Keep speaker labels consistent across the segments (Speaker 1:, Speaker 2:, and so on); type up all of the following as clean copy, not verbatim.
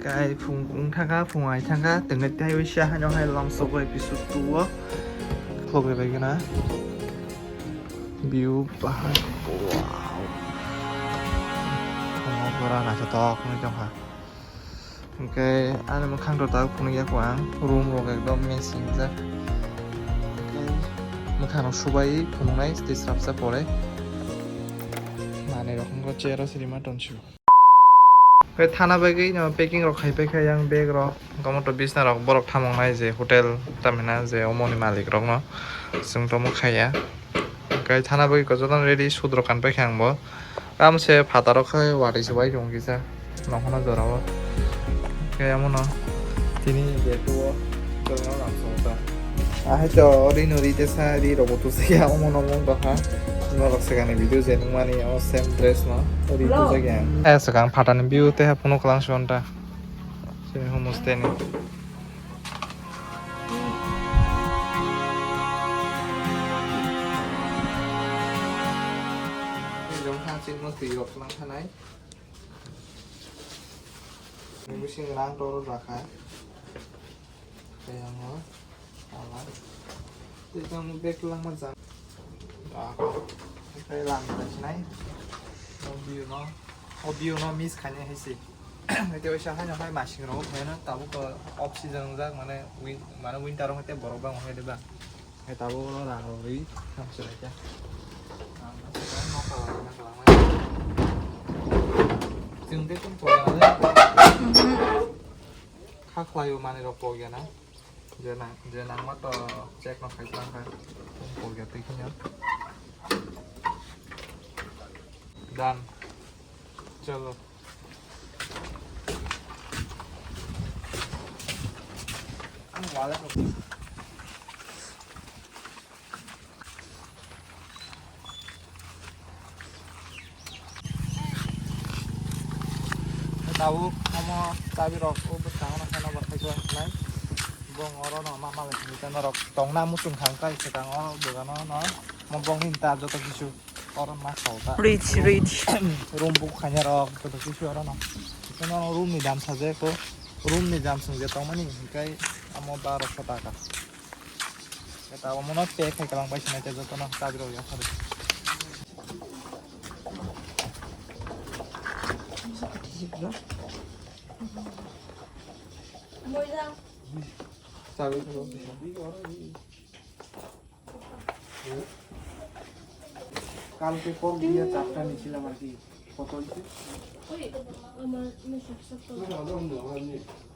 Speaker 1: cái phùng thang cá phùng ngoài thang cá từng cái tay với xa nhau hay lòng sâu về episode 2 không về cái na view bahar wow không có ra là cho to không trong hả cái anh mà khang đầu tao phùng này quán room rồi cái dom main sinh ra cái mà khang nó subai phùng này disrupt sa pore মানে এরকম করে চেয়ার আছে রিমা টনছু cái thana bagi no packing rok khai pai yang bag rok gomoto bisna rok borok thamong nai je hotel tamina je omoni malik rok no sung to mo khaya cái thana bagi ko jodan ready sudro kan pai khang bo kamse phata rok khai wari se bai jong gisa nokhona jorao cái amono tini je to jodan ram so ta a hai to ri no ri te sa ri robotu se ya omono mong do ha nolak sekali video je nungmani o same dress no ri tu jage sekarang patani view te ha puno kelang sonta sini homestay ni jom ha chin mo ti rok lang thanai ni bising rang to rakha kaya mo ala ti kang bek lang ma jang cái làm cái này view nó miss khai này hay gì cái tiêu sao hay là hay machine nó phải nó tao có off season ra mà này winter nó cái bờ băng hay đấy bạn cái tao nó là rồi không sửa chứ dừng cái cũng phải là khác lại mà này rồi bồi cái này giờ nắng mắt check nó phải tăng phải không bồi cái tí nhá done chalo ăn quá đấy tahu kamu tabi rok besar na sana berkai jual lain bong orang no mama lagi kita norok tong namu tung hangkai sekarang orang bukan no mau bong minta jatuh kisu orang masuk tak
Speaker 2: rich
Speaker 1: room book hanya rok jatuh kisu orang no itu no room ni jam saja ko room ni jam senja tong mani kai amo 1200 টাকা kita amo no pay kai kalang paisa na jatuh no tabi rok ya sorry Sabi ko কালকে পর দিয়ে চাপটা নিছিলাম আর কি কত হইছে ওই আমার মেসেজ তো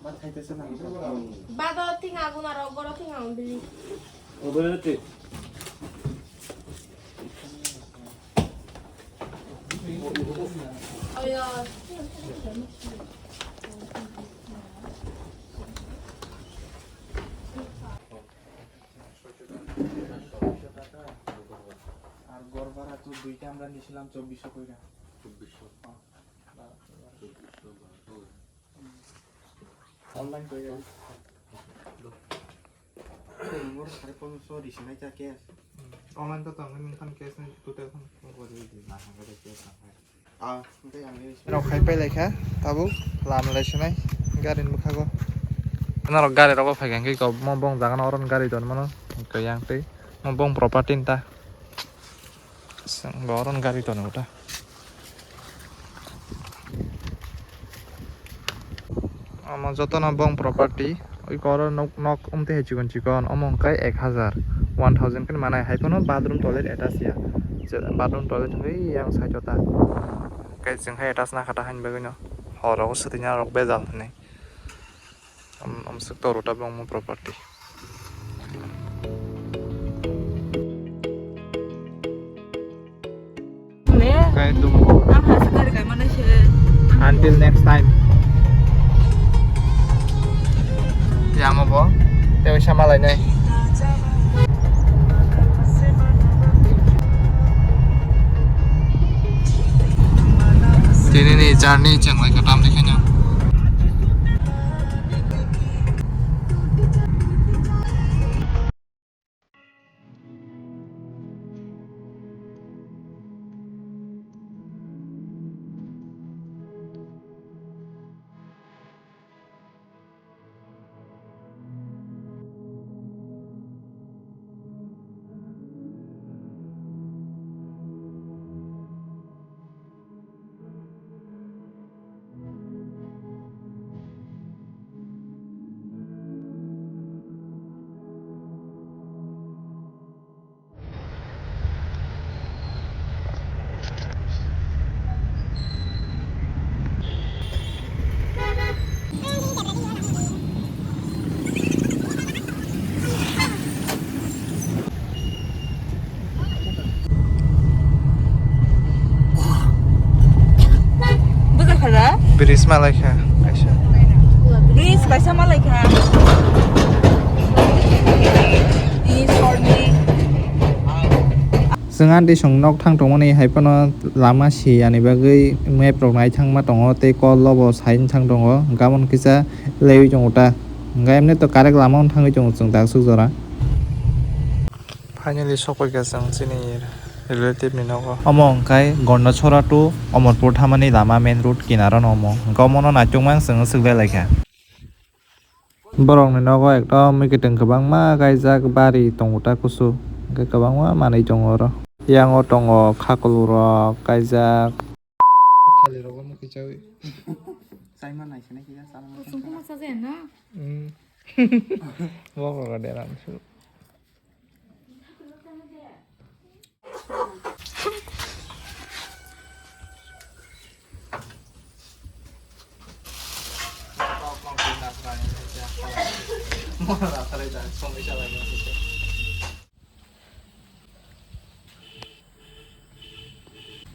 Speaker 1: বাদ খাইতেছ না বাদ থিং আগুন আর বড় থিং আগুন দিলি ওবেতে ওয়া গরবারা তো দুইটা আমরা নিছিলাম 2400 কইরা 2400 অনলাইন কইরা মোর 550 দিছি না কে আছে অনলাইন তো আমি মিনখান কেস নাই টোটাল খান করে দিই না হাঙ্গারে কেস না ওকে আমিเราখাইไปเลยค่ะতাবু লাম লাইছ নাই গাড়িন মুখাগো না গাড়ি রকো ফাইগান কি কব মম বং জাগান অরন গাড়ি দন মনো কয়াং তে mom bong property ta goron gari to nuta ama joto na bong property oi goron nok umte hechikon chikon omong kai 1000 kan manai hai kono bathroom toilet attach ya bathroom toilet hoi yang sai jota kai jing hai attach na khata hain bagino horo sutinya rok bezal nei sek toruta bong property kayak itu until next time ya mau boh dewi sama lainnya ini nih journey channel ke tam dikhanya bridge malaikha kaisa
Speaker 2: Bridge kaisa malaikha ini sorni
Speaker 1: जोंहा दैसं नक थांदोंमोन हायफोनो लामा सियानि बागै मेप रक नाय थांमा दङ ते कल लबो साइन थां दङ गाबोन किसा लेइ दङता गायमने तो कारेक्ट लामा थाङै दङ जों दा सुजरा फाइनाली सफैगा जों जोंनि रिलेटिभ नि न'आव अमो ओंखाय गन्नछरा टु अमरपुर थामानि लामा मेन रुट किनारा नमो गमनो नाचुंमां जों सुगलाय लायखा बरंनि न'आव एकदम मिकिटिं गोबां मा गायजाक बारि दङता कुसु गोबां मा मानै दङ र yang otong khakulu rok kaijak thali rok mo kichawi sai ma nai sene kija sana mo sungku ma saje na wo ro deran su mo ra thare da somi chala ga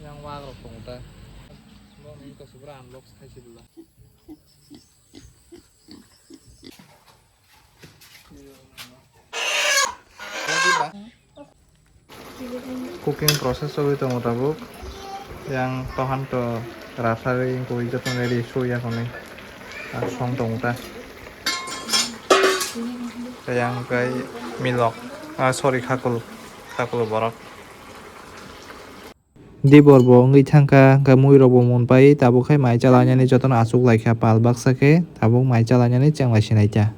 Speaker 1: yang warok tongta lo ni ko subra unlock khaisi bula cooking process so itu tabuk yang tohan to rasari ko ijat ready suya kone song tongta yang kai milok sorry khakul borok di borbo ngi thangka ga mui robo mon pai tabo khai mai chalanya ni joton asuk laikha pal baksa ke tabo mai chalanya ni changla sinaita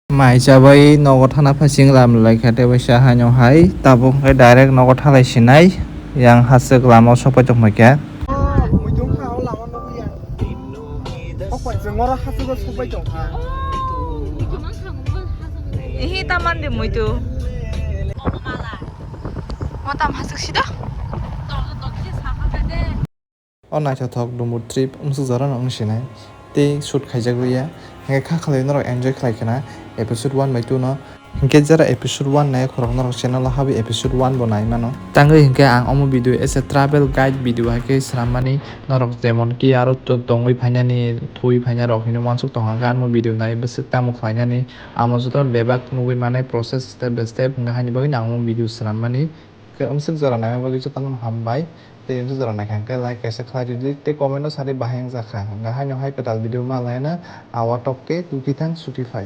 Speaker 1: mai chabai nogo thana phasing lam laikha te baisa hanyo hai tabo khai direct nogo thalai sinai yang hasuk lama sopai tok maikya
Speaker 3: muidung khao lama no ya o kwai jengora hasuk sopai tok ha
Speaker 2: ihi taman de muitu mo tam hasuk sida
Speaker 1: o naithothok dumur trip umsukjara no ungsinai tei shoot khaijakluya hingke kha khalai norok enjoy khlaikana episode 1 by 2 no hingke jara episode 1 nai khorok norok channel habi episode 1 bo nai mano tangoi hingke ang omo video as a travel guide video haike sramani norok jemon ki aro tongoi phainani thui phaina rok hino mansuk tonga mo video nai besik tamo phainani amo joto bebak nugui manai process step by step hingke haini bagui nang mo video sramani ke umsuk jara nai bagui joto hambai tei umsuk jara nai hingke like kaisa khlai di tei comment no sari bahayang jaka hingke haino hai pedal video ma laina awa tok ke tukitang sutify